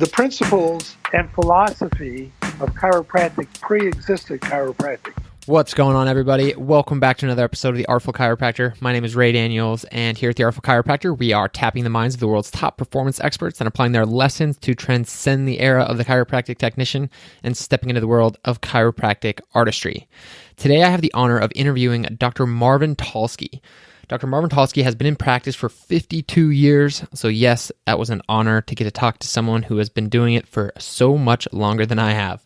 The principles and philosophy of chiropractic pre-existed chiropractic. What's going on, everybody? Welcome back to another episode of the Artful Chiropractor. My name is Ray Daniels, and here at the Artful Chiropractor, we are tapping the minds of the world's top performance experts and applying their lessons to transcend the era of the chiropractic technician and stepping into the world of chiropractic artistry. Today, I have the honor of interviewing Dr. Marvin Talsky. Dr. Marvin Talsky has been in practice for 52 years, so yes, that was an honor to get to talk to someone who has been doing it for so much longer than I have.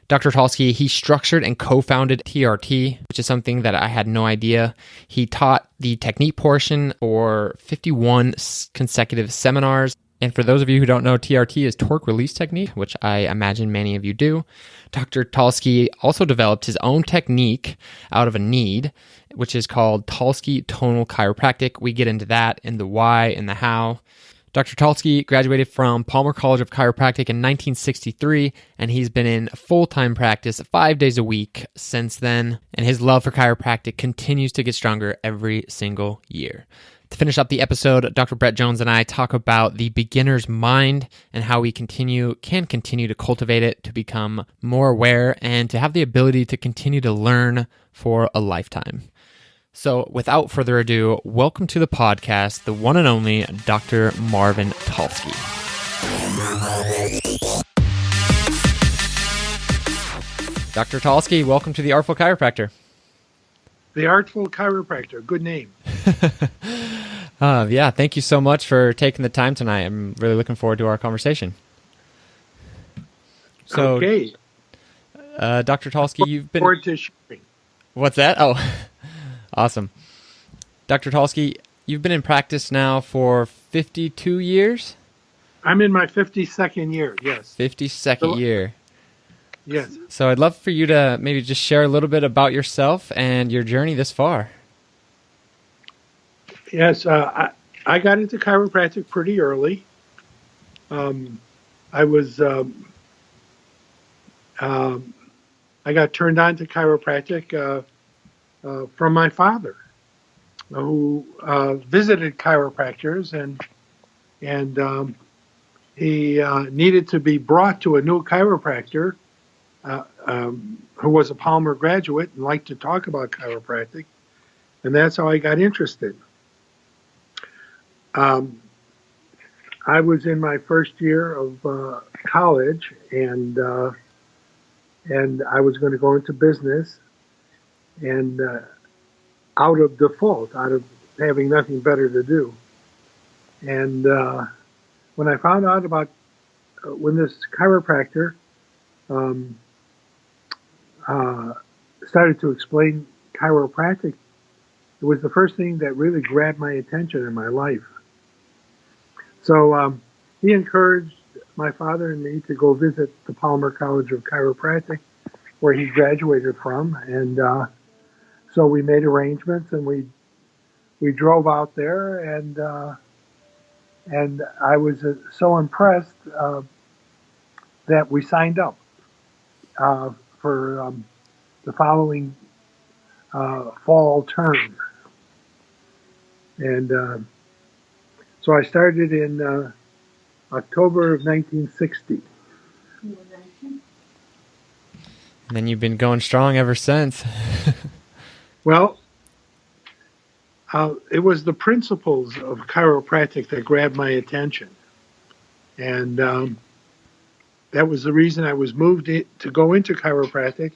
Dr. Talsky, he structured and co-founded TRT, which is something that I had no idea. He taught the technique portion for 51 consecutive seminars. And for those of you who don't know, TRT is torque release technique, which I imagine many of you do. Dr. Talsky also developed his own technique out of a need, which is called Talsky Tonal Chiropractic. We get into that and the why and the how. Dr. Talsky graduated from Palmer College of Chiropractic in 1963, and he's been in full-time practice 5 days a week since then, and his love for chiropractic continues to get stronger every single year. To finish up the episode, Dr. Brett Jones and I talk about the beginner's mind and how we can continue to cultivate it to become more aware and to have the ability to continue to learn for a lifetime. So without further ado, welcome to the podcast, the one and only Dr. Marvin Talsky. Dr. Talsky, welcome to the Artful Chiropractor. The Artful Chiropractor, good name. Yeah, thank you so much for taking the time tonight. I'm really looking forward to our conversation. So, okay. Dr. Talsky, you've been... Forward to sharing. What's that? Oh, awesome. Dr. Talsky, you've been in practice now for 52 years? I'm in my 52nd year, yes. 52nd year. Yes. So I'd love for you to maybe just share a little bit about yourself and your journey this far. Yes, I got into chiropractic pretty early. I got turned on to chiropractic from my father, who visited chiropractors, and he needed to be brought to a new chiropractor who was a Palmer graduate and liked to talk about chiropractic, and that's how I got interested. I was in my first year of college, and I was going to go into business, and out of default, out of having nothing better to do. And when I found out about when this chiropractor started to explain chiropractic, it was the first thing that really grabbed my attention in my life. So he encouraged my father and me to go visit the Palmer College of Chiropractic, where he graduated from, and so we made arrangements, and we drove out there, and I was so impressed that we signed up for the following fall term, and so I started in October of 1960. And then you've been going strong ever since. Well, it was the principles of chiropractic that grabbed my attention. And that was the reason I was moved to go into chiropractic.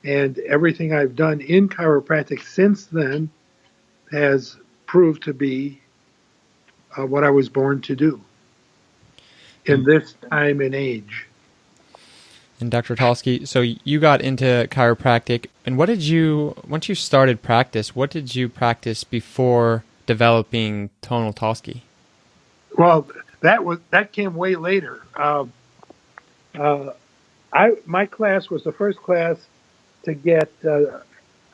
And everything I've done in chiropractic since then has proved to be what I was born to do in this time and age. And Dr. Talsky, so you got into chiropractic, and once you started practice, what did you practice before developing Tonal Talsky? Well, that came way later. My class was the first class to get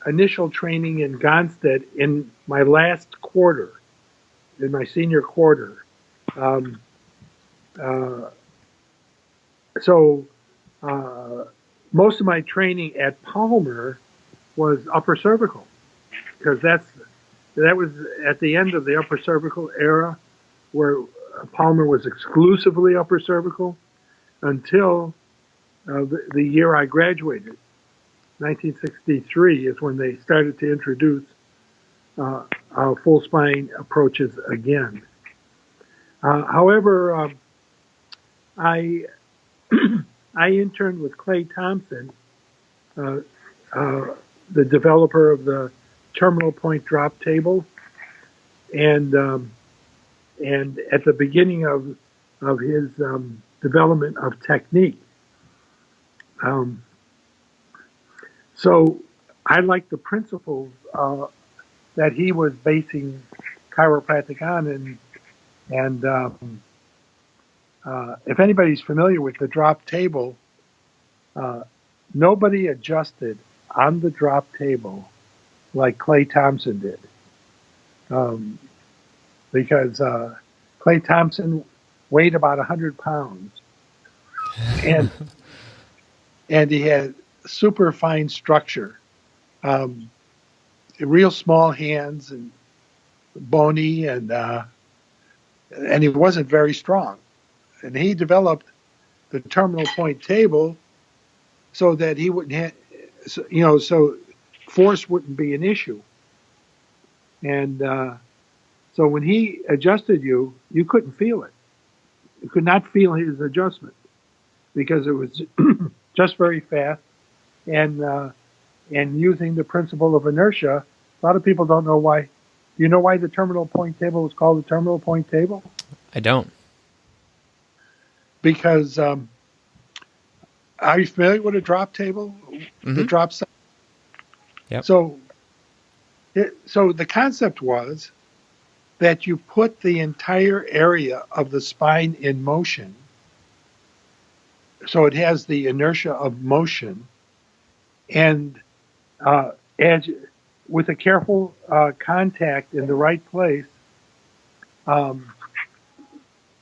initial training in Gonstead in my last quarter, in my senior quarter. So most of my training at Palmer was upper cervical, because that was at the end of the upper cervical era, where Palmer was exclusively upper cervical until the year I graduated. 1963 is when they started to introduce full spine approaches again. However, I I interned with Clay Thompson, the developer of the terminal point drop table, and at the beginning of his development of technique. So I like the principles that he was basing chiropractic on, and if anybody's familiar with the drop table, nobody adjusted on the drop table like Clay Thompson did, because Clay Thompson weighed about 100 pounds, and he had super fine structure, real small hands and bony, and he wasn't very strong. And he developed the terminal point table so that he wouldn't have, so force wouldn't be an issue. And so when he adjusted you couldn't feel it. You could not feel his adjustment because it was just very fast. And using the principle of inertia, a lot of people don't know why. Do you know why the terminal point table is called the terminal point table? I don't. Because are you familiar with a drop table? Mm-hmm. The drop side? Yep. So the concept was that you put the entire area of the spine in motion, so it has the inertia of motion, and with a careful contact in the right place,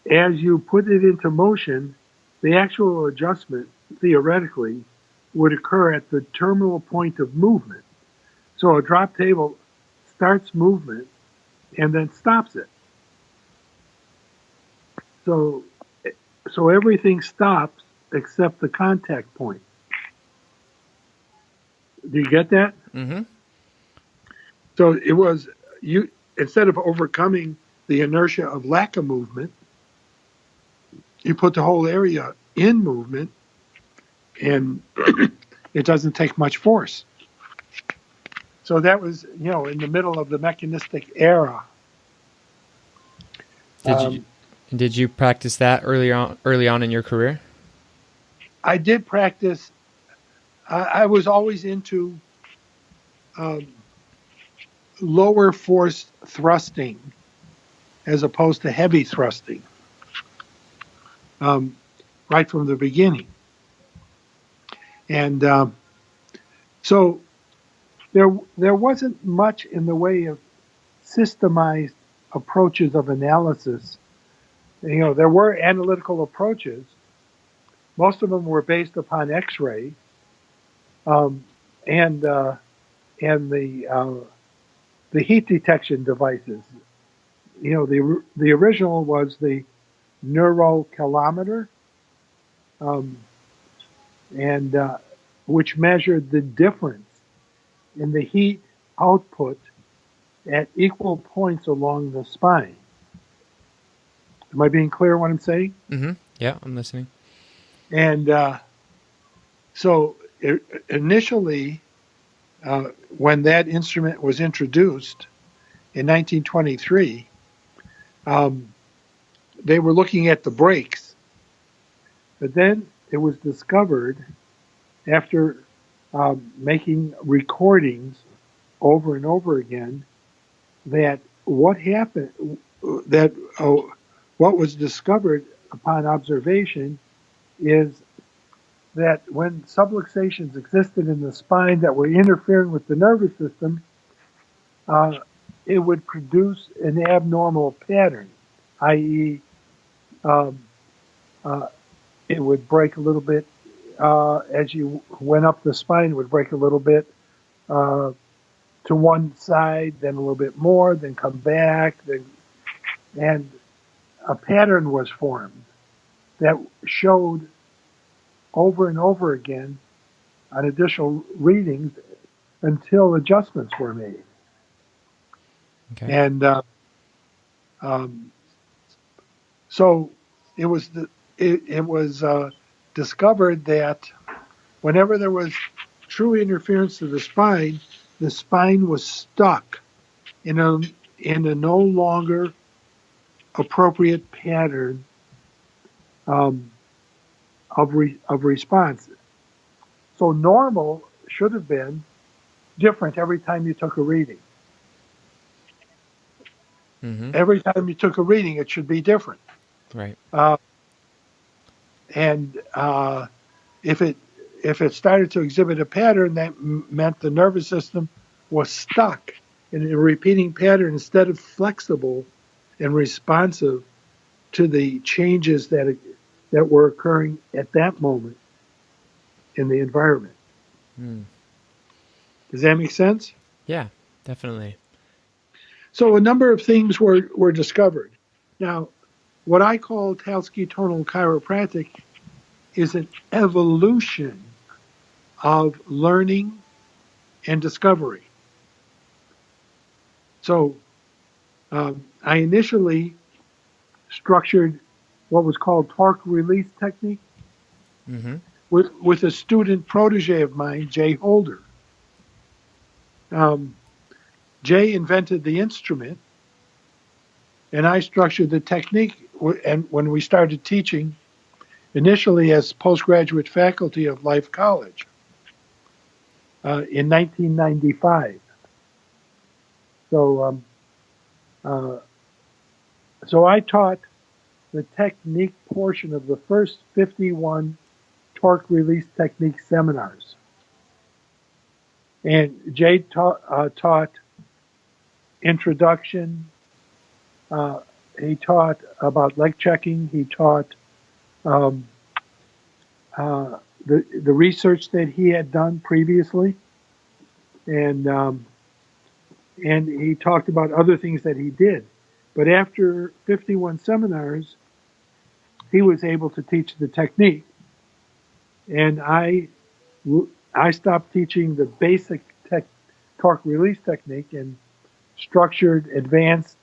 as you put it into motion, the actual adjustment, theoretically, would occur at the terminal point of movement. So a drop table starts movement and then stops it. So everything stops except the contact point. Do you get that? Mm-hmm. So it was, instead of overcoming the inertia of lack of movement, you put the whole area in movement, and it doesn't take much force. So that was, in the middle of the mechanistic era. Did you practice that early on in your career? I did practice. I was always into lower force thrusting as opposed to heavy thrusting. Right from the beginning. And so there wasn't much in the way of systemized approaches of analysis. There were analytical approaches. Most of them were based upon X-ray, and the heat detection devices. The original was the neurocalometer, which measured the difference in the heat output at equal points along the spine. Am I being clear what I'm saying? Mm-hmm. Yeah, I'm listening. And so initially, when that instrument was introduced in 1923, they were looking at the brakes. But then it was discovered, after making recordings over and over again, that what was discovered upon observation is that when subluxations existed in the spine that were interfering with the nervous system, it would produce an abnormal pattern, i.e., it would break a little bit as you went up the spine. It would break a little bit to one side, then a little bit more, then come back. And a pattern was formed that showed over and over again on additional readings until adjustments were made. Okay. And so it was discovered that whenever there was true interference to the spine was stuck in a no longer appropriate pattern of response. So normal should have been different every time you took a reading. Mm-hmm. Every time you took a reading, it should be different. Right. And if it started to exhibit a pattern, that meant the nervous system was stuck in a repeating pattern instead of flexible and responsive to the changes that were occurring at that moment in the environment. Mm. Does that make sense? Yeah, definitely. So a number of things were discovered. Now, what I call Talsky Tonal Chiropractic is an evolution of learning and discovery. So I initially structured what was called torque release technique Mm-hmm. with a student protege of mine, Jay Holder. Jay invented the instrument, and I structured the technique. And when we started teaching, initially as postgraduate faculty of Life College in 1995. So, so I taught the technique portion of the first 51 torque release technique seminars. And Jay taught introduction. He taught about leg checking. He taught the research that he had done previously, and he talked about other things that he did. But after 51 seminars, he was able to teach the technique, and I stopped teaching the basic torque release technique and structured advanced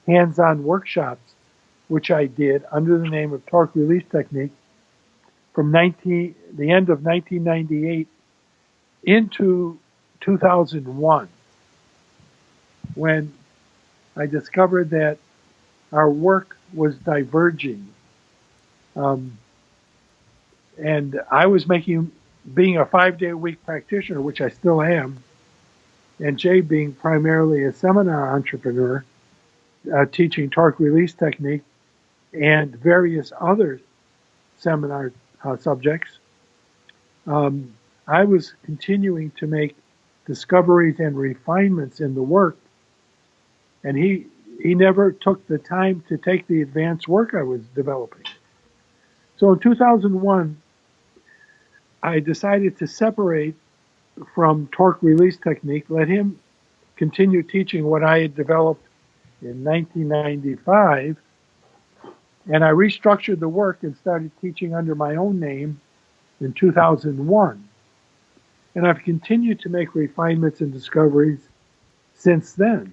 hands-on workshops, which I did under the name of torque release technique from the end of 1998 into 2001, when I discovered that our work was diverging. And I was being a 5-day-a-week practitioner, which I still am, and Jay being primarily a seminar entrepreneur, teaching torque release technique and various other seminar subjects. I was continuing to make discoveries and refinements in the work, and he never took the time to take the advanced work I was developing. So in 2001, I decided to separate from torque release technique, let him continue teaching what I had developed in 1995, and I restructured the work and started teaching under my own name in 2001. And I've continued to make refinements and discoveries since then.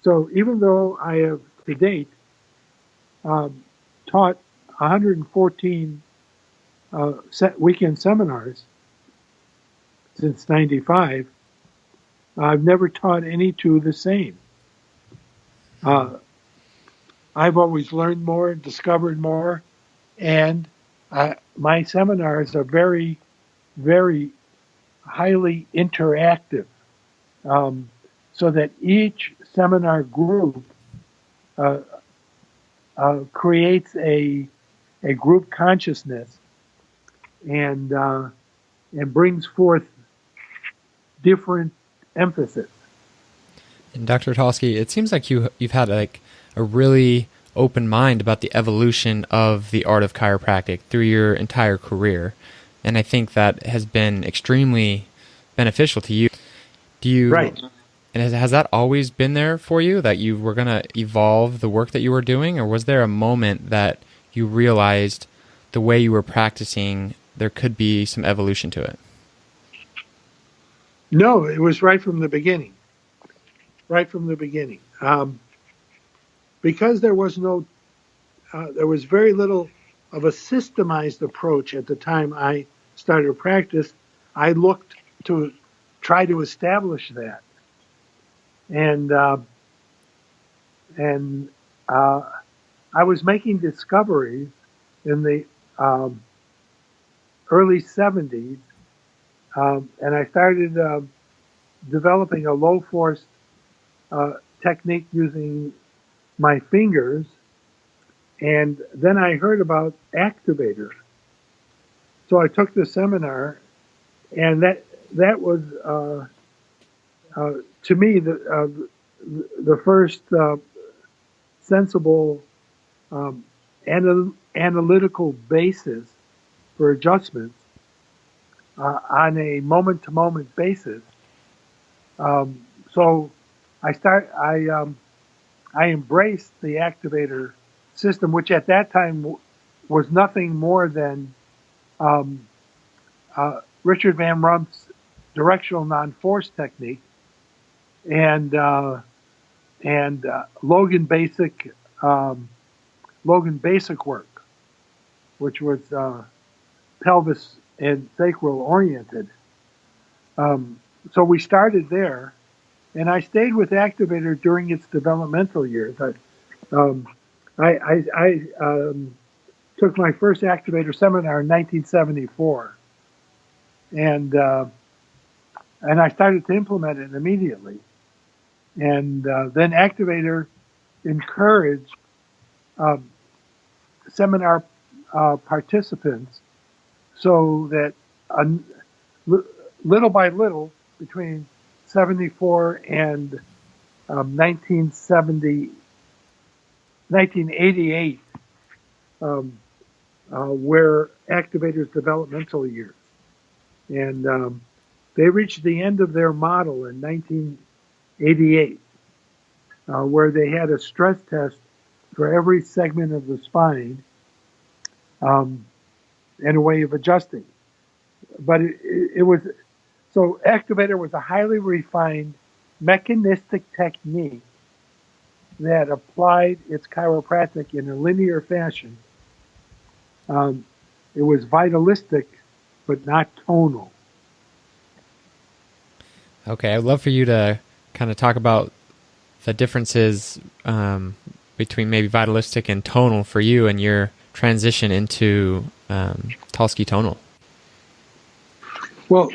So even though I have to date taught 114 weekend seminars since '95, I've never taught any two the same. I've always learned more, discovered more, and my seminars are very, very highly interactive, so that each seminar group creates a group consciousness and brings forth different emphasis. And Dr. Talsky, it seems like you've had like a really open mind about the evolution of the art of chiropractic through your entire career, and I think that has been extremely beneficial to you. Right. And And has that always been there for you, that you were going to evolve the work that you were doing? Or was there a moment that you realized the way you were practicing, there could be some evolution to it? No, it was right from the beginning. Right from the beginning. Because there was very little of a systemized approach at the time I started practice, I looked to try to establish that. And I was making discoveries in the early 70s, and I started developing a low force technique using my fingers. And then I heard about activators. So I took the seminar, and that was to me the first sensible analytical basis for adjustments on a moment-to-moment basis. So I embraced the activator system, which at that time was nothing more than Richard Van Rump's directional non-force technique and Logan Basic work, which was pelvis and sacral oriented. So we started there, and I stayed with activator during its developmental years. I took my first activator seminar in 1974, and I started to implement it immediately. And then activator encouraged seminar participants so that little by little, between 74 and 1988, were activators' developmental years. And they reached the end of their model in 1988, where they had a stress test for every segment of the spine and a way of adjusting. But it was, so activator was a highly refined mechanistic technique that applied its chiropractic in a linear fashion. It was vitalistic, but not tonal. Okay, I'd love for you to kind of talk about the differences between maybe vitalistic and tonal for you and your transition into Talsky Tonal. Well,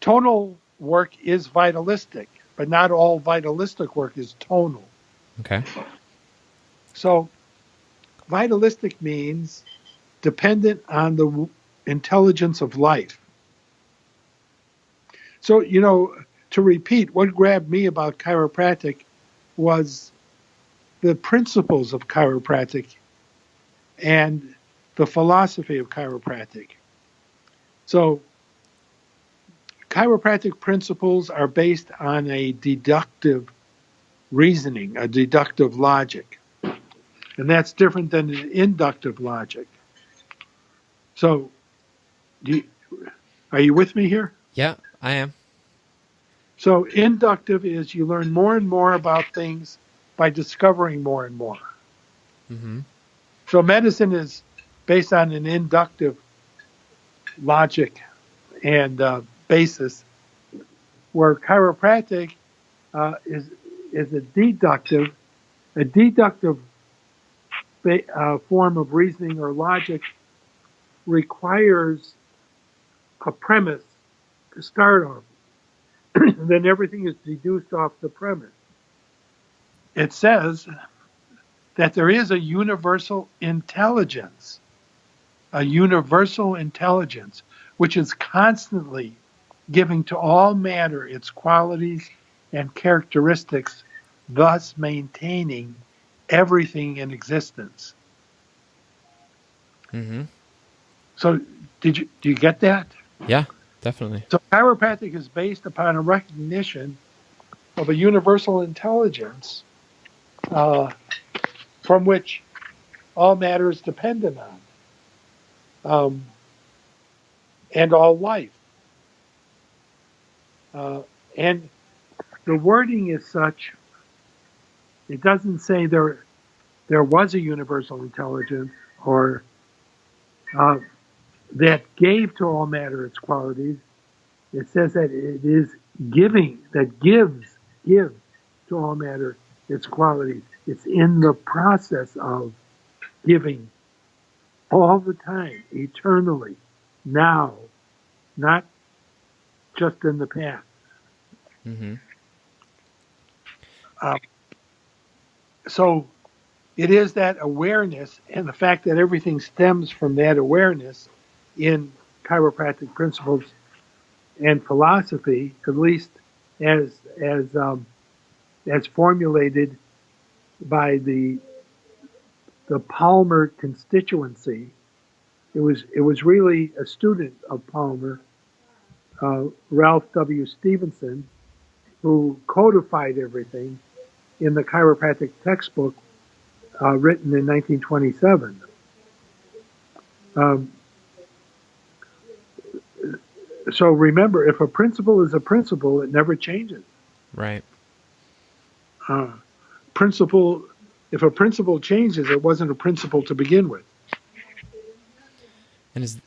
tonal work is vitalistic, but not all vitalistic work is tonal. Okay. So vitalistic means dependent on the intelligence of life. So, to repeat, what grabbed me about chiropractic was the principles of chiropractic and the philosophy of chiropractic. So, chiropractic principles are based on a deductive reasoning, a deductive logic. And that's different than an inductive logic. So, are you with me here? Yeah, I am. So inductive is you learn more and more about things by discovering more and more. Mm-hmm. So medicine is based on an inductive logic and basis, where chiropractic is a deductive form of reasoning or logic requires a premise to start off. Then everything is deduced off the premise. It says that there is a universal intelligence, which is constantly giving to all matter its qualities and characteristics, thus maintaining everything in existence. Mm-hmm. So do you get that? Yeah. Definitely. So chiropractic is based upon a recognition of a universal intelligence from which all matter is dependent on, and all life. And the wording is such, it doesn't say there was a universal intelligence or that gave to all matter its qualities. It says that it is giving, that gives to all matter its qualities. It's in the process of giving all the time, eternally, now, not just in the past. Mm-hmm. So it is that awareness and the fact that everything stems from that awareness in chiropractic principles and philosophy, at least as formulated by the Palmer constituency. It was really a student of Palmer, Ralph W. Stevenson, who codified everything in the chiropractic textbook written in 1927. So remember, if a principle is a principle, it never changes. Right. If a principle changes, it wasn't a principle to begin with. And is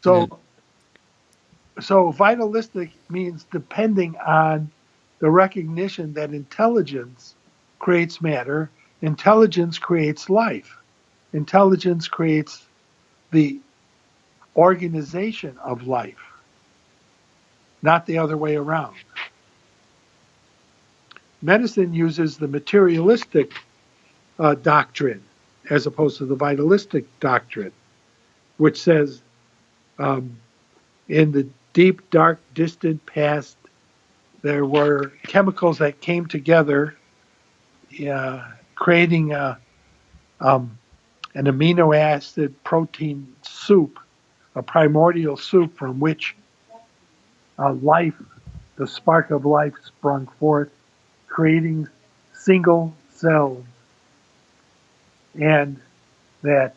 so vitalistic means depending on the recognition that intelligence creates matter, intelligence creates life, intelligence creates the organization of life, not the other way around. Medicine uses the materialistic doctrine as opposed to the vitalistic doctrine, which says in the deep, dark, distant past, there were chemicals that came together, creating an amino acid protein soup, a primordial soup from which life, the spark of life, sprung forth, creating single cells, and that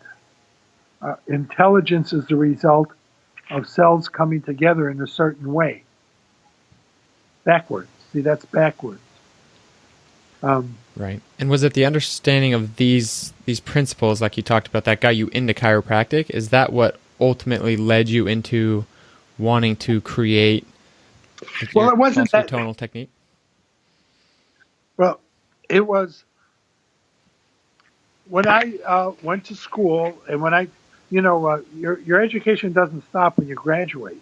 intelligence is the result of cells coming together in a certain way. Backwards. See, that's backwards. Right. And was it the understanding of these principles, like you talked about, that got you into chiropractic? Is that what ultimately led you into wanting to create Well, it wasn't Talsky that tonal technique? Well, it was when I went to school, and when your education doesn't stop when you graduate.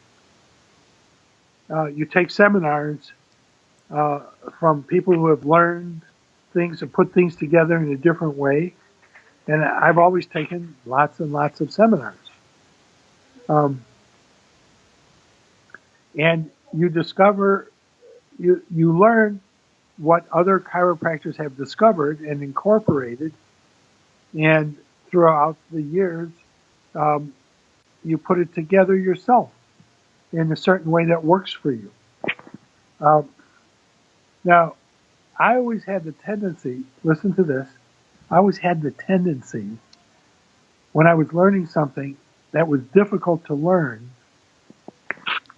You take seminars from people who have learned things and put things together in a different way. And I've always taken lots and lots of seminars. And you discover, you learn what other chiropractors have discovered and incorporated. And throughout the years, you put it together yourself in a certain way that works for you. Now, I always had the tendency, listen to this, I always had the tendency when I was learning something that was difficult to learn,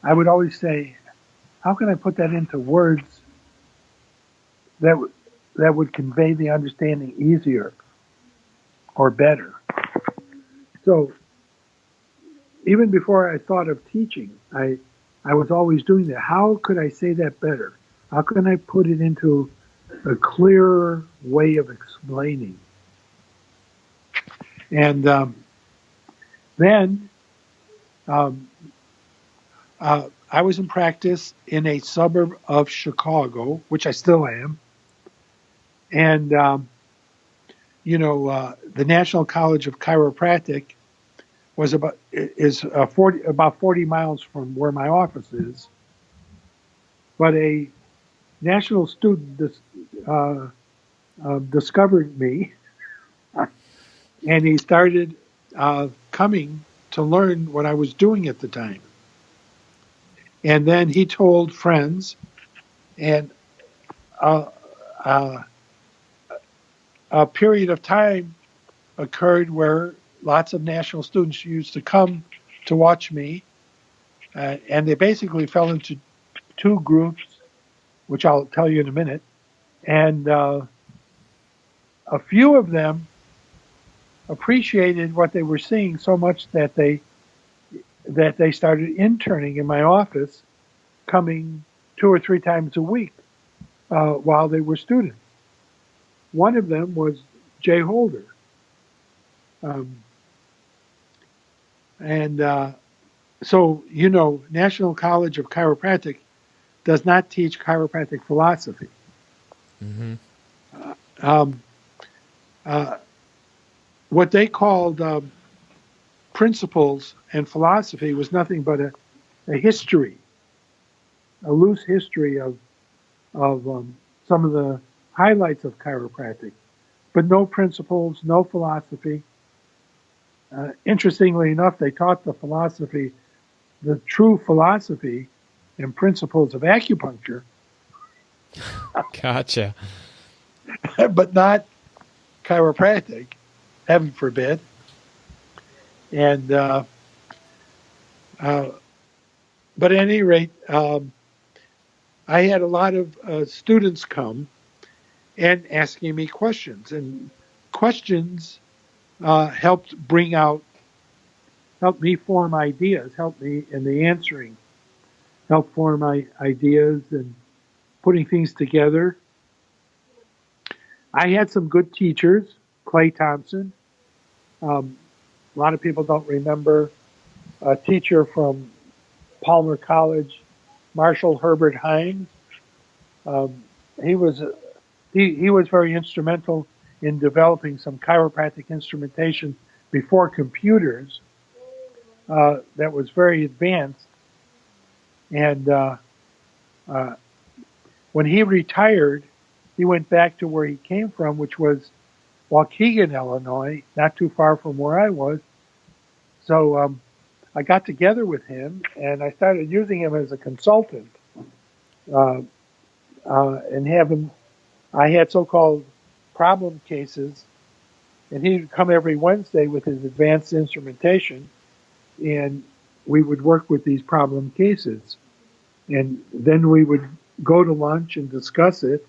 I would always say, how can I put that into words that would convey the understanding easier or better? So even before I thought of teaching, I was always doing that. How could I say that better? How can I put it into a clearer way of explaining? And then I was in practice in a suburb of Chicago, which I still am. And, the National College of Chiropractic was about 40 miles from where my office is. But a national student discovered me, and he started coming to learn what I was doing at the time. And then he told friends, and uh, uh, a period of time occurred where lots of national students used to come to watch me, and they basically fell into two groups, which I'll tell you in a minute. And a few of them appreciated what they were seeing so much that they started interning in my office, coming 2 or 3 times a week while they were students. One of them was Jay Holder. And so, National College of Chiropractic does not teach chiropractic philosophy. Mm-hmm. Um, what they called principles and philosophy was nothing but a history, a loose history of some of the highlights of chiropractic, but no principles, no philosophy. Interestingly enough, they taught the philosophy, the true philosophy and principles of acupuncture, Gotcha. but not chiropractic, heaven forbid. And but at any rate, I had a lot of students come and asking me questions, and questions helped me form ideas, helped me in the answering, helped form my ideas and putting things together. I had some good teachers, Clay Thompson. A lot of people don't remember a teacher from Palmer College, Marshall Herbert Hines. He was very instrumental in developing some chiropractic instrumentation before computers that was very advanced. And when he retired, he went back to where he came from, which was Waukegan, Illinois, not too far from where I was. So I got together with him, and I started using him as a consultant, and have him. I had so-called problem cases, and he would come every Wednesday with his advanced instrumentation, and we would work with these problem cases. And then we would go to lunch and discuss it,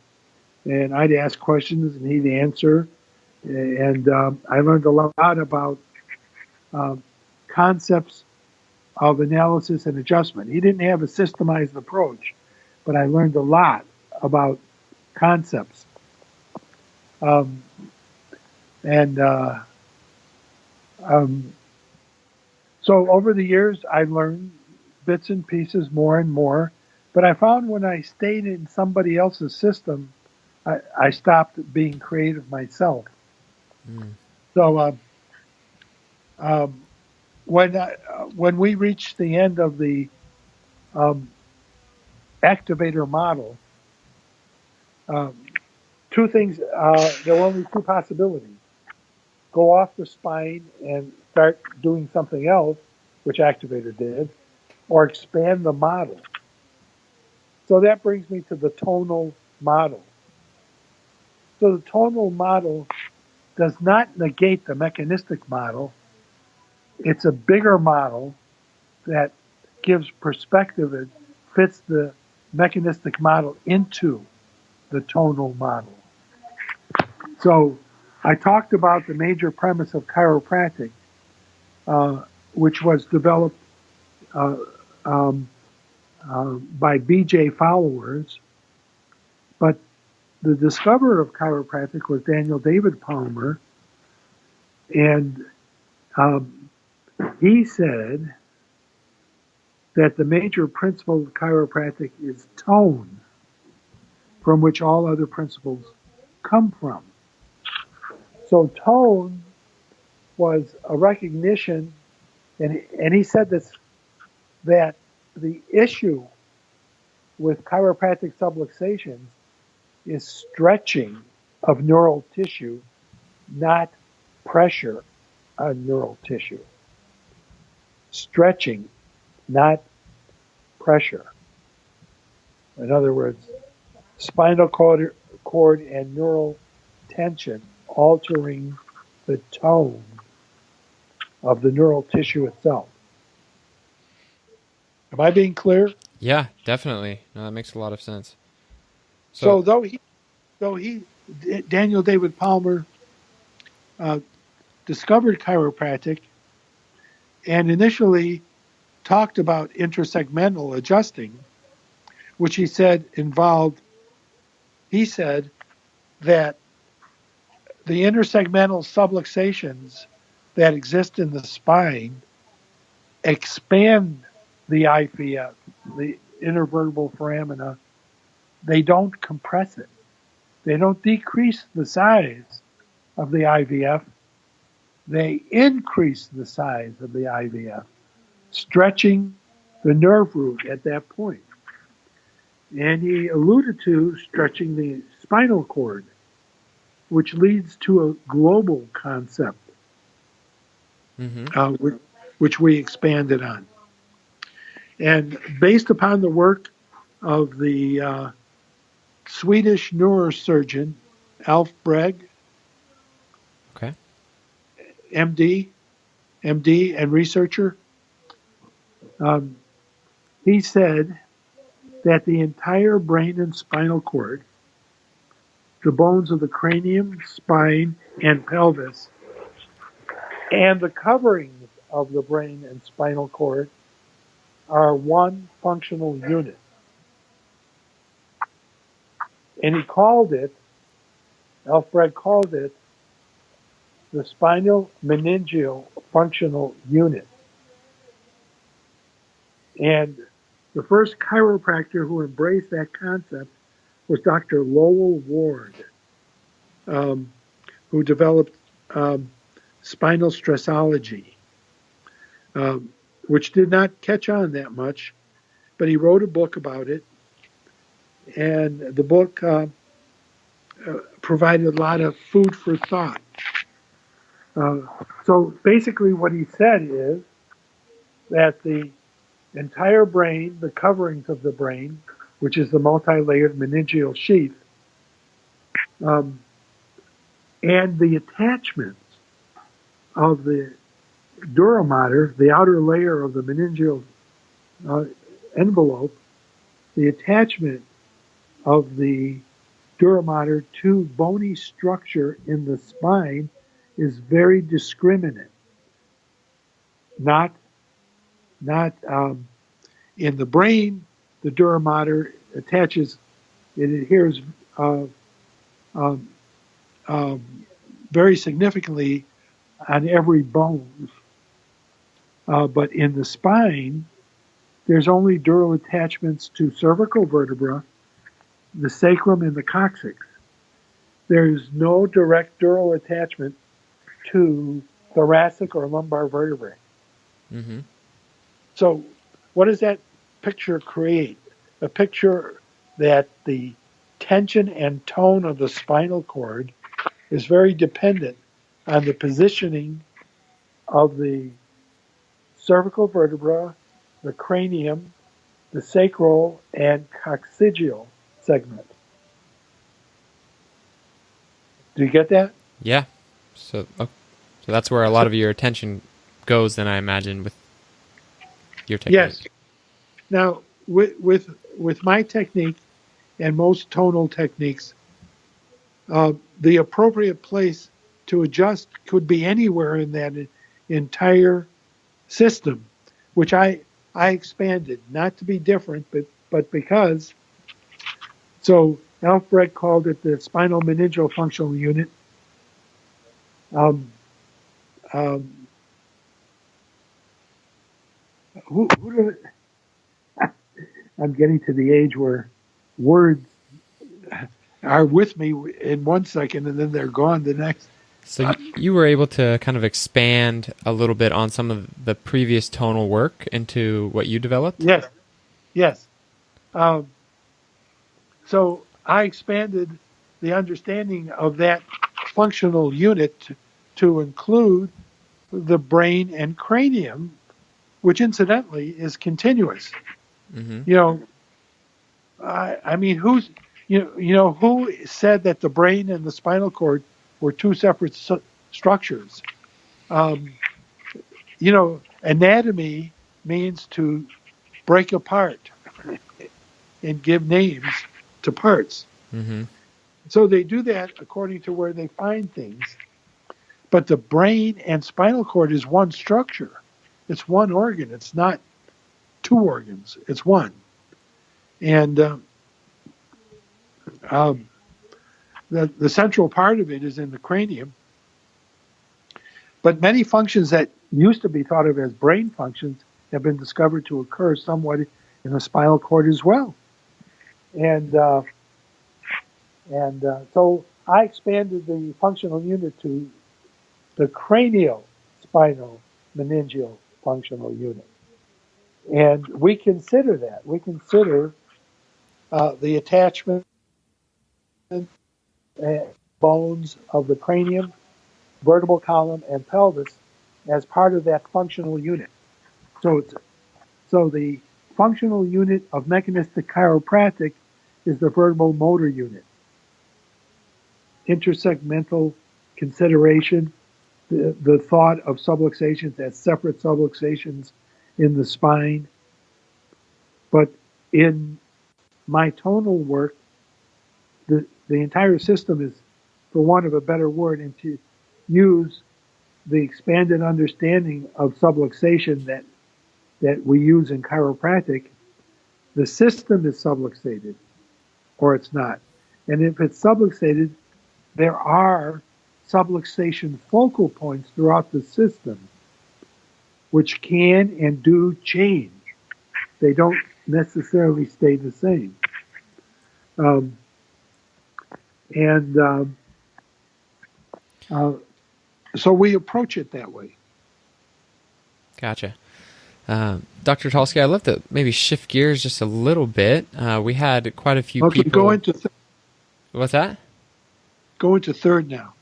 and I'd ask questions and he'd answer. And I learned a lot about concepts of analysis and adjustment. He didn't have a systemized approach, but I learned a lot about concepts. And so over the years, I learned bits and pieces more and more. But I found when I stayed in somebody else's system, I stopped being creative myself. Mm. So when we reached the end of the activator model, two things, there were only two possibilities. Go off the spine and start doing something else, which activator did, or expand the model. So that brings me to the tonal model. So the tonal model does not negate the mechanistic model. It's a bigger model that gives perspective and fits the mechanistic model into the tonal model. So I talked about the major premise of chiropractic, which was developed by B.J. followers, but the discoverer of chiropractic was Daniel David Palmer, and he said that the major principle of chiropractic is tone, from which all other principles come from. So tone was a recognition, and he said this, that the issue with chiropractic subluxations is stretching of neural tissue, not pressure on neural tissue. Stretching, not pressure. In other words, spinal cord and neural tension altering the tone of the neural tissue itself. Am I being clear? Yeah, definitely. No, that makes a lot of sense. So Daniel David Palmer discovered chiropractic and initially talked about intersegmental adjusting, which he said that the intersegmental subluxations that exist in the spine expand the IVF, the intervertebral foramina. They don't compress it. They don't decrease the size of the IVF. They increase the size of the IVF, stretching the nerve root at that point. And he alluded to stretching the spinal cord, which leads to a global concept, which we expanded on. And based upon the work of the Swedish neurosurgeon Alf Breg, okay, MD, and researcher, he said that the entire brain and spinal cord, the bones of the cranium, spine, and pelvis, and the coverings of the brain and spinal cord are one functional unit. And Alfred called it the spinal meningeal functional unit. And the first chiropractor who embraced that concept was Dr. Lowell Ward, who developed spinal stressology, which did not catch on that much, but he wrote a book about it. And the book provided a lot of food for thought. So basically what he said is that the entire brain, the coverings of the brain, which is the multi-layered meningeal sheath, and the attachments of the dura mater, the outer layer of the meningeal envelope, the attachment of the dura mater to bony structure in the spine is very discriminate. Not in the brain, the dura mater attaches, it adheres very significantly on every bone. But in the spine, there's only dural attachments to cervical vertebra, the sacrum, and the coccyx. There's no direct dural attachment to thoracic or lumbar vertebrae. Mm-hmm. So what does that picture create? A picture that the tension and tone of the spinal cord is very dependent on the positioning of the cervical vertebra, the cranium, the sacral, and coccygeal segment. Do you get that? Yeah. So that's where a lot of your attention goes, then, I imagine, with your technique. Yes. Now, with my technique and most tonal techniques, the appropriate place to adjust could be anywhere in that entire system, which I expanded, not to be different, but because. So Alfred called it the spinal meningeal functional unit. I'm getting to the age where words are with me in 1 second and then they're gone the next. So you were able to kind of expand a little bit on some of the previous tonal work into what you developed? Yes. So I expanded the understanding of that functional unit to include the brain and cranium, which incidentally is continuous. Mm-hmm. You know, I mean, who said that the brain and the spinal cord were two separate structures? Um, anatomy means to break apart and give names to parts. Mm-hmm. So they do that according to where they find things. But the brain and spinal cord is one structure. It's one organ. It's not two organs. It's one. And the central part of it is in the cranium. But many functions that used to be thought of as brain functions have been discovered to occur somewhat in the spinal cord as well. And so I expanded the functional unit to the cranial spinal meningeal functional unit. And we consider that. We consider the attachment bones of the cranium, vertebral column, and pelvis as part of that functional unit. So the functional unit of mechanistic chiropractic is the vertebral motor unit. Intersegmental consideration, the thought of subluxations as separate subluxations in the spine. But in my tonal work, the entire system is, for want of a better word, and to use the expanded understanding of subluxation that we use in chiropractic, the system is subluxated or it's not. And if it's subluxated, there are subluxation focal points throughout the system which can and do change. They don't necessarily stay the same. So we approach it that way. Gotcha. Dr. Talsky, I'd love to maybe shift gears just a little bit. We had quite a few people. Go into What's that? Go into third now.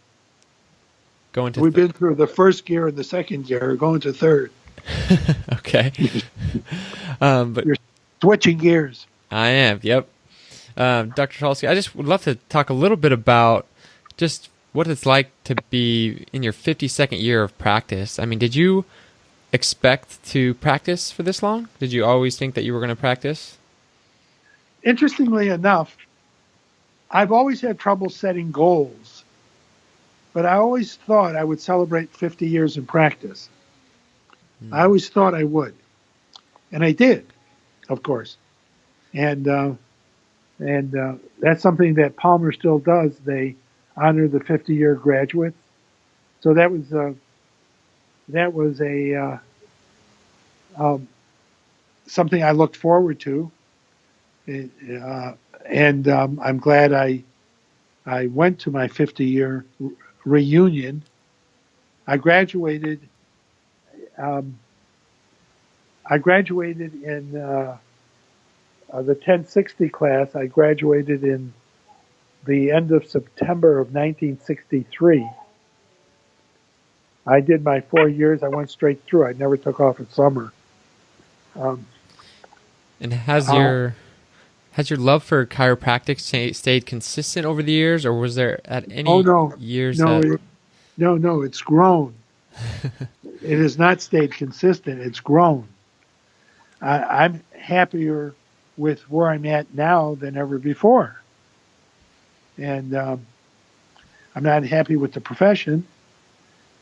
We've been through the first gear and the second gear. Go into third. Okay. But you're switching gears. I am. Yep. Dr. Talsky, I just would love to talk a little bit about just what it's like to be in your 52nd year of practice. I mean, did you expect to practice for this long? Did you always think that you were going to practice? Interestingly enough, I've always had trouble setting goals, but I always thought I would celebrate 50 years in practice. I always thought I would, and I did, of course. And that's something that Palmer still does. They honor the 50-year graduates. So that was something I looked forward to, and I'm glad I went to my 50-year reunion. I graduated in the 1060 class. I graduated in the end of September of 1963. I did my 4 years. I went straight through. I never took off in summer. And has your love for chiropractic stayed consistent over the years, or was there at any years? No, it's grown. It has not stayed consistent. It's grown. I'm happier with where I'm at now than ever before. And I'm not happy with the profession.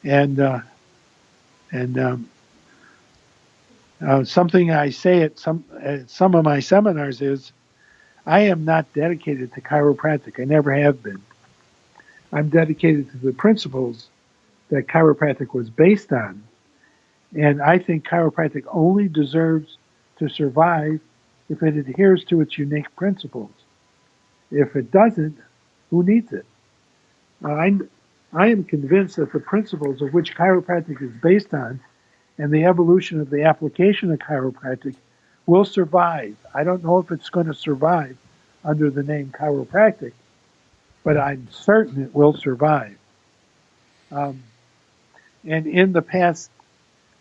And something I say at some of my seminars is, I am not dedicated to chiropractic. I never have been. I'm dedicated to the principles that chiropractic was based on. And I think chiropractic only deserves to survive if it adheres to its unique principles. If it doesn't, who needs it? I am convinced that the principles of which chiropractic is based on and the evolution of the application of chiropractic will survive. I don't know if it's going to survive under the name chiropractic, but I'm certain it will survive. And in the past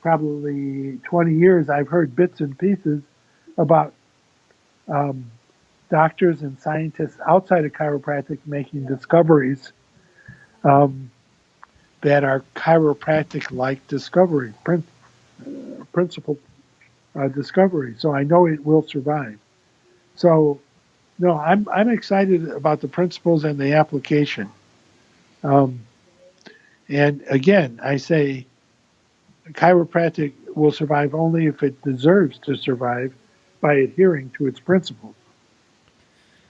probably 20 years, I've heard bits and pieces about doctors and scientists outside of chiropractic making discoveries that are chiropractic-like discoveries, principle discoveries. So I know it will survive. So, no, I'm excited about the principles and the application. And again, I say chiropractic will survive only if it deserves to survive by adhering to its principles,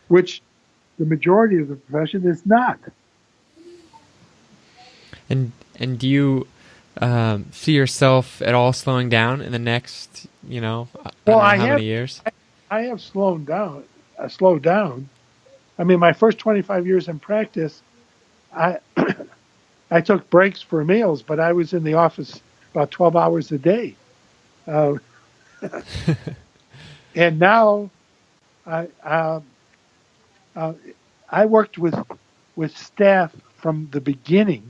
which the majority of the profession is not. And do you see yourself at all slowing down in the next, I don't know how many years? I have slowed down. I mean, my first 25 years in practice, I I took breaks for meals, but I was in the office about 12 hours a day. And now I worked with staff from the beginning.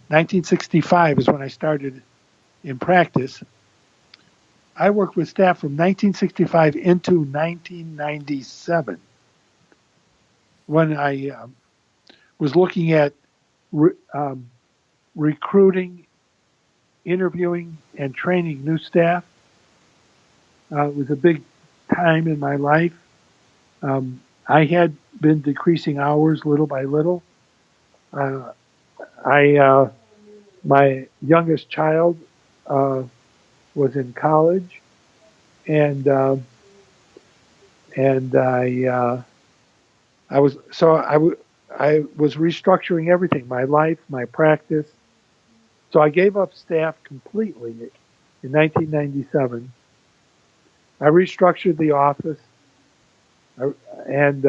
1965 is when I started in practice. I worked with staff from 1965 into 1997 when I was looking at recruiting, interviewing, and training new staff. It was a big time in my life. I had been decreasing hours little by little. My youngest child was in college, and I was restructuring everything, my life, my practice. So I gave up staff completely in 1997. I restructured the office, and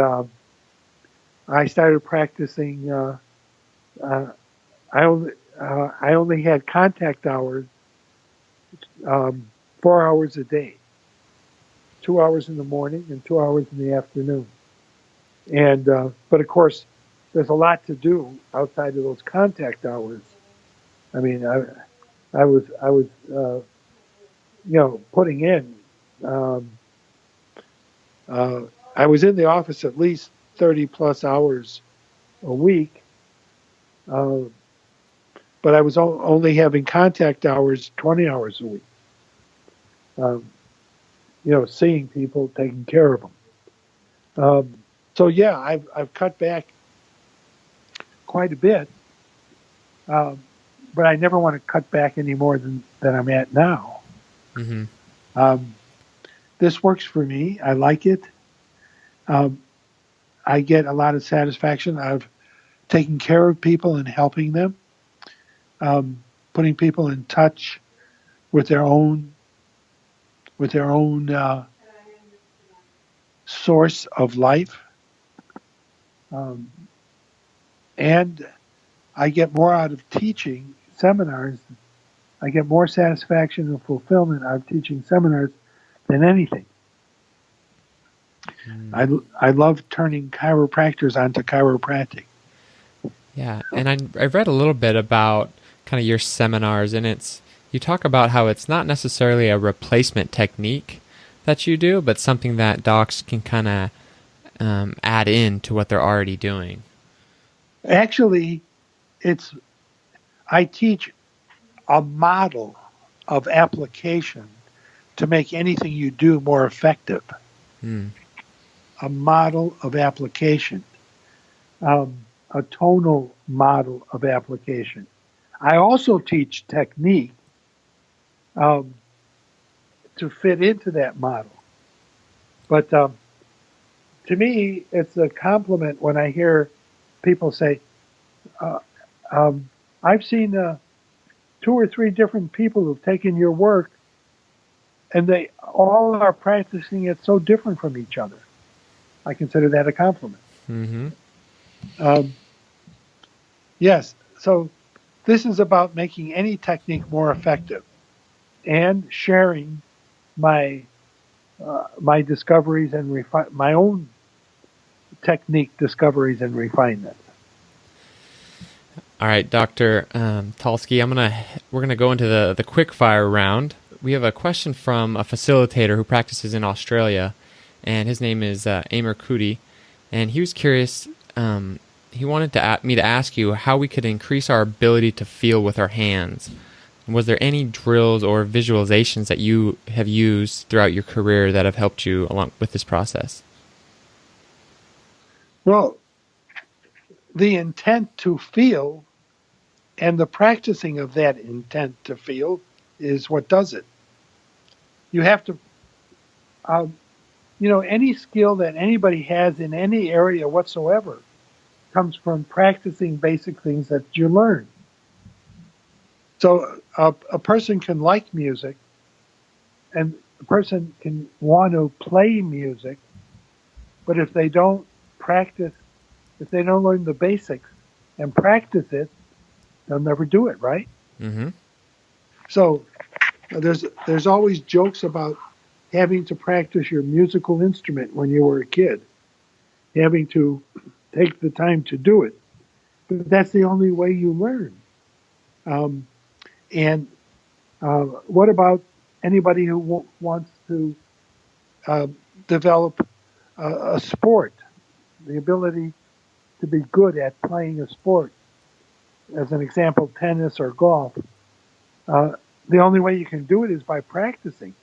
I started practicing. I only had contact hours, 4 hours a day, 2 hours in the morning and 2 hours in the afternoon. And but of course, there's a lot to do outside of those contact hours. I mean, I was putting in. I was in the office at least 30 plus hours a week, but I was only having contact hours 20 hours a week. Seeing people, taking care of them. So yeah, I've cut back quite a bit, but I never want to cut back any more than I'm at now. Mm-hmm. This works for me. I like it. I get a lot of satisfaction out of taking care of people and helping them, putting people in touch with their own source of life. And I get more out of teaching seminars. I get more satisfaction and fulfillment out of teaching seminars than anything. I love turning chiropractors onto chiropractic. Yeah, and I've read a little bit about kind of your seminars, and you talk about how it's not necessarily a replacement technique that you do, but something that docs can kind of add in to what they're already doing. Actually, I teach a model of application to make anything you do more effective. A model of application, a tonal model of application. I also teach technique to fit into that model. But to me, it's a compliment when I hear people say, I've seen 2 or 3 different people who've taken your work, and they all are practicing it so different from each other. I consider that a compliment. Mm-hmm. Yes, so this is about making any technique more effective and sharing my discoveries and my own technique discoveries and refinement. All right, Dr. Talsky, we're gonna go into the quick fire round. We have a question from a facilitator who practices in Australia, and his name is Amer Kuti, and he was curious. He wanted me to ask you how we could increase our ability to feel with our hands. Was there any drills or visualizations that you have used throughout your career that have helped you along with this process? Well, the intent to feel and the practicing of that intent to feel is what does it. You have to, any skill that anybody has in any area whatsoever comes from practicing basic things that you learn. So a person can like music, and a person can want to play music, but if they don't practice, if they don't learn the basics and practice it, they'll never do it, right? Mm-hmm. So there's always jokes about having to practice your musical instrument when you were a kid, having to take the time to do it. But that's the only way you learn. What about anybody who wants to develop a sport, the ability to be good at playing a sport? As an example, tennis or golf. The only way you can do it is by practicing.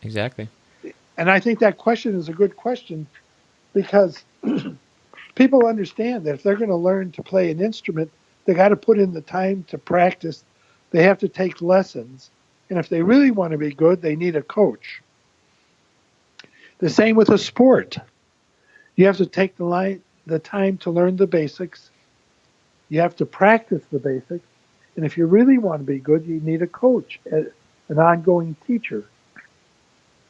Exactly. And I think that question is a good question because people understand that if they're going to learn to play an instrument, they got to put in the time to practice. They have to take lessons. And if they really want to be good, they need a coach. The same with a sport. You have to take the time to learn the basics. You have to practice the basics. And if you really want to be good, you need a coach, an ongoing teacher.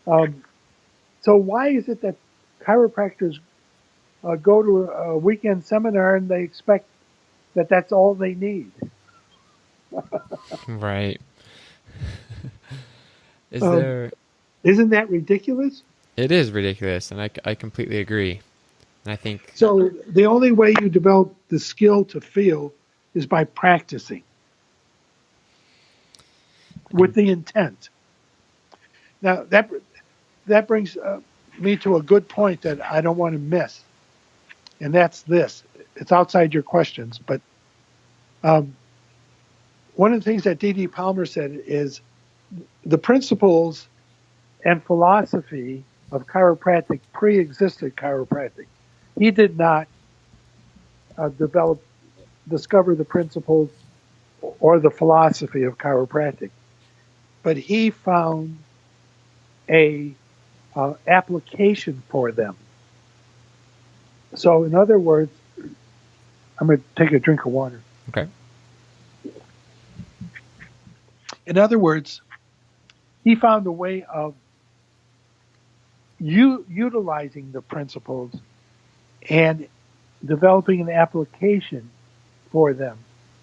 So why is it that chiropractors go to a weekend seminar and they expect that that's all they need? Right. Isn't that ridiculous? It is ridiculous, and I completely agree. And I think so. The only way you develop the skill to feel is by practicing with the intent. Now that brings me to a good point that I don't want to miss, and that's this. It's outside your questions, but one of the things that D.D. Palmer said is the principles and philosophy of chiropractic pre-existed chiropractic. He did not discover the principles or the philosophy of chiropractic, but he found a application for them. So in other words, I'm going to take a drink of water. Okay. In other words, he found a way of utilizing the principles and developing an application for them.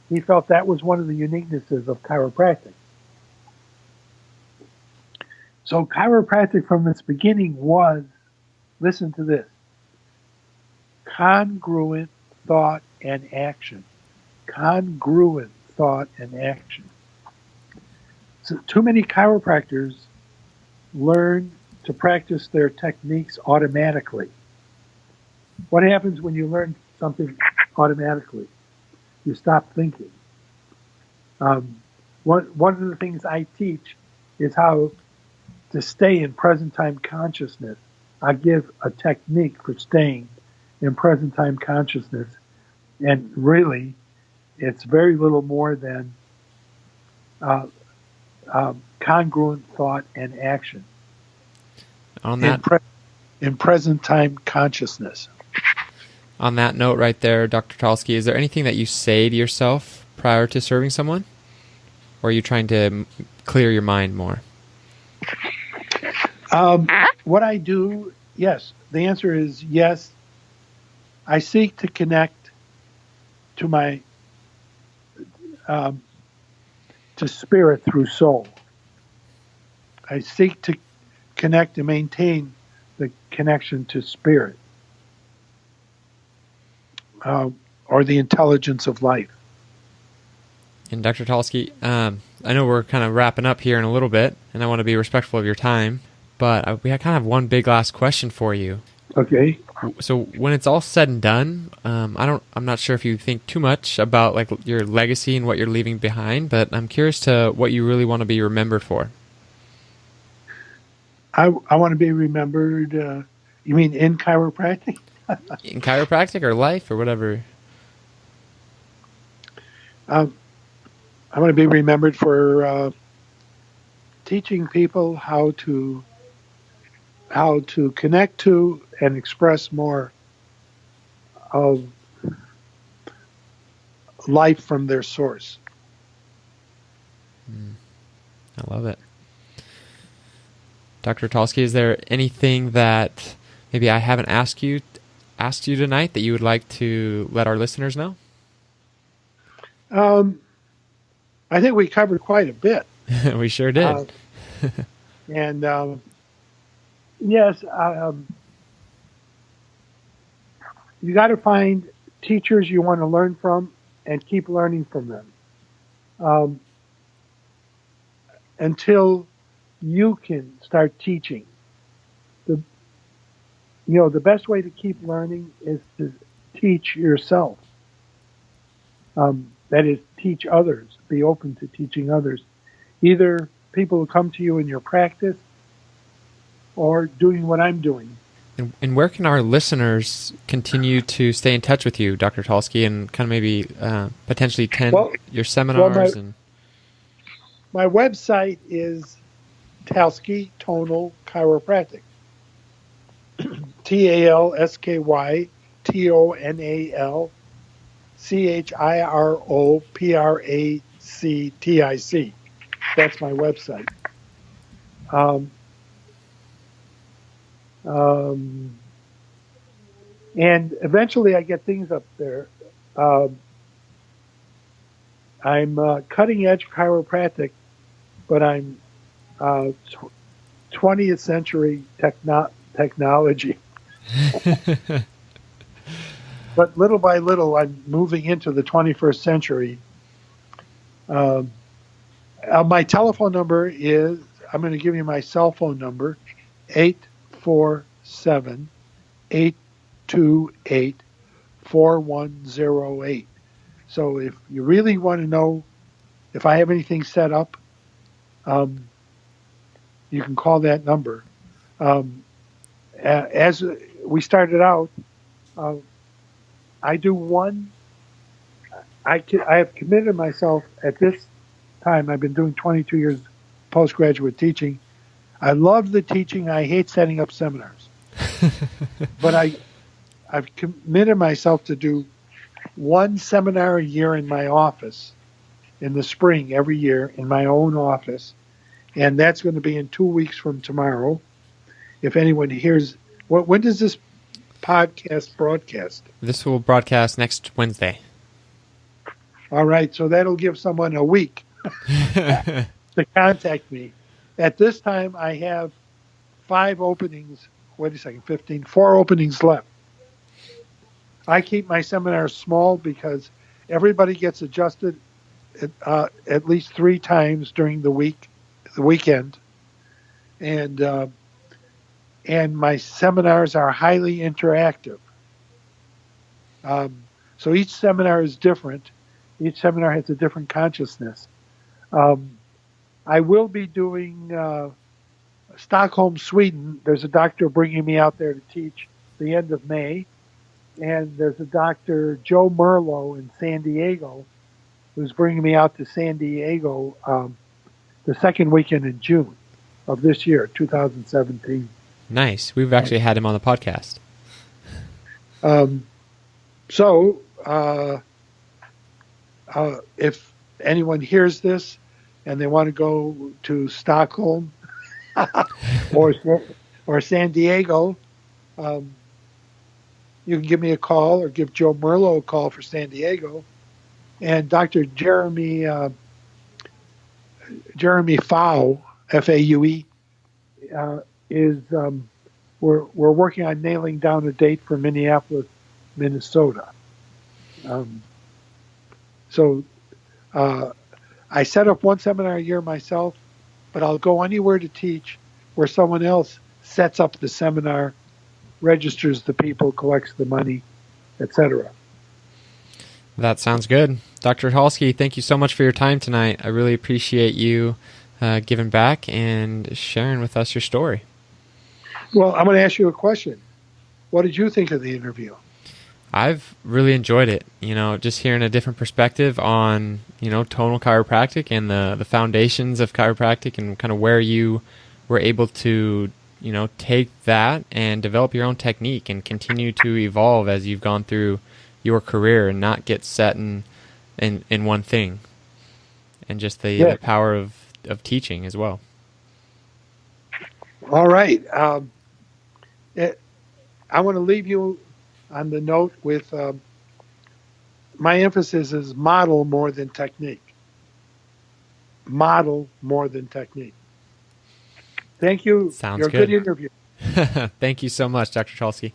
He felt that was one of the uniquenesses of chiropractic. So chiropractic from its beginning was, listen to this, congruent thought and action. Congruent thought and action. So too many chiropractors learn to practice their techniques automatically. What happens when you learn something automatically? You stop thinking. One of the things I teach is how to stay in present time consciousness. I give a technique for staying in present time consciousness, and really, it's very little more than congruent thought and action. On that, in present time consciousness. On that note right there, Dr. Talsky, is there anything that you say to yourself prior to serving someone? Or are you trying to clear your mind more? What I do, yes. The answer is yes. I seek to connect to my to spirit through soul. I seek to connect and maintain the connection to spirit, or the intelligence of life. And Dr. Talsky, I know we're kind of wrapping up here in a little bit, and I want to be respectful of your time. but we kind of have one big last question for you. Okay. So when it's all said and done, I'm not sure if you think too much about like your legacy and what you're leaving behind, but I'm curious to what you really want to be remembered for. I want to be remembered. You mean in chiropractic? In chiropractic or life or whatever. I want to be remembered for teaching people how to connect to and express more of life from their source. I love it. Dr. Talsky, is there anything that maybe I haven't asked you tonight that you would like to let our listeners know? I think we covered quite a bit. We sure did. And yes, you got to find teachers you want to learn from and keep learning from them until you can start teaching. The best way to keep learning is to teach yourself. That is, teach others. Be open to teaching others. Either people who come to you in your practice or doing what I'm doing. And where can our listeners continue to stay in touch with you, Dr. Talsky, and kind of maybe potentially attend your seminars? My website is Talsky Tonal Chiropractic. TalskyTonal Chiropractic. That's my website. And eventually I get things up there. I'm cutting edge chiropractic, but I'm 20th century technology. But little by little, I'm moving into the 21st century. My telephone number is, I'm going to give you my cell phone number, 847-828-4108. So if you really want to know if I have anything set up, you can call that number. As we started out, I have committed myself at this time. I've been doing 22 years postgraduate teaching. I love the teaching. I hate setting up seminars. But I've committed myself to do one seminar a year in my office in the spring every year in my own office. And that's going to be in 2 weeks from tomorrow. If anyone hears, when does this podcast broadcast? This will broadcast next Wednesday. All right. So that'll give someone a week to contact me. At this time, I have 5 openings. Wait a second, 15, 4 openings left. I keep my seminars small because everybody gets adjusted at least 3 times during the weekend. And my seminars are highly interactive. So each seminar is different. Each seminar has a different consciousness. I will be doing Stockholm, Sweden. There's a doctor bringing me out there to teach the end of May. And there's a Dr. Joe Merlo in San Diego who's bringing me out to San Diego the second weekend in June of this year, 2017. Nice. We've actually had him on the podcast. So if anyone hears this and they want to go to Stockholm or San Diego, you can give me a call or give Joe Merlo a call for San Diego. And Dr. Jeremy Fau, F-A-U-E, is we're working on nailing down a date for Minneapolis, Minnesota. So I set up one seminar a year myself, but I'll go anywhere to teach where someone else sets up the seminar, registers the people, collects the money, etc. That sounds good. Dr. Talsky, thank you so much for your time tonight. I really appreciate you giving back and sharing with us your story. Well, I'm going to ask you a question. What did you think of the interview? I've really enjoyed it, just hearing a different perspective on, tonal chiropractic and the foundations of chiropractic and kind of where you were able to, take that and develop your own technique and continue to evolve as you've gone through your career and not get set in one thing, and just the power of teaching as well. All right. I want to leave you on the note with my emphasis is model more than technique. Model more than technique. Thank you. Sounds You're a good interview. Thank you so much, Dr. Talsky.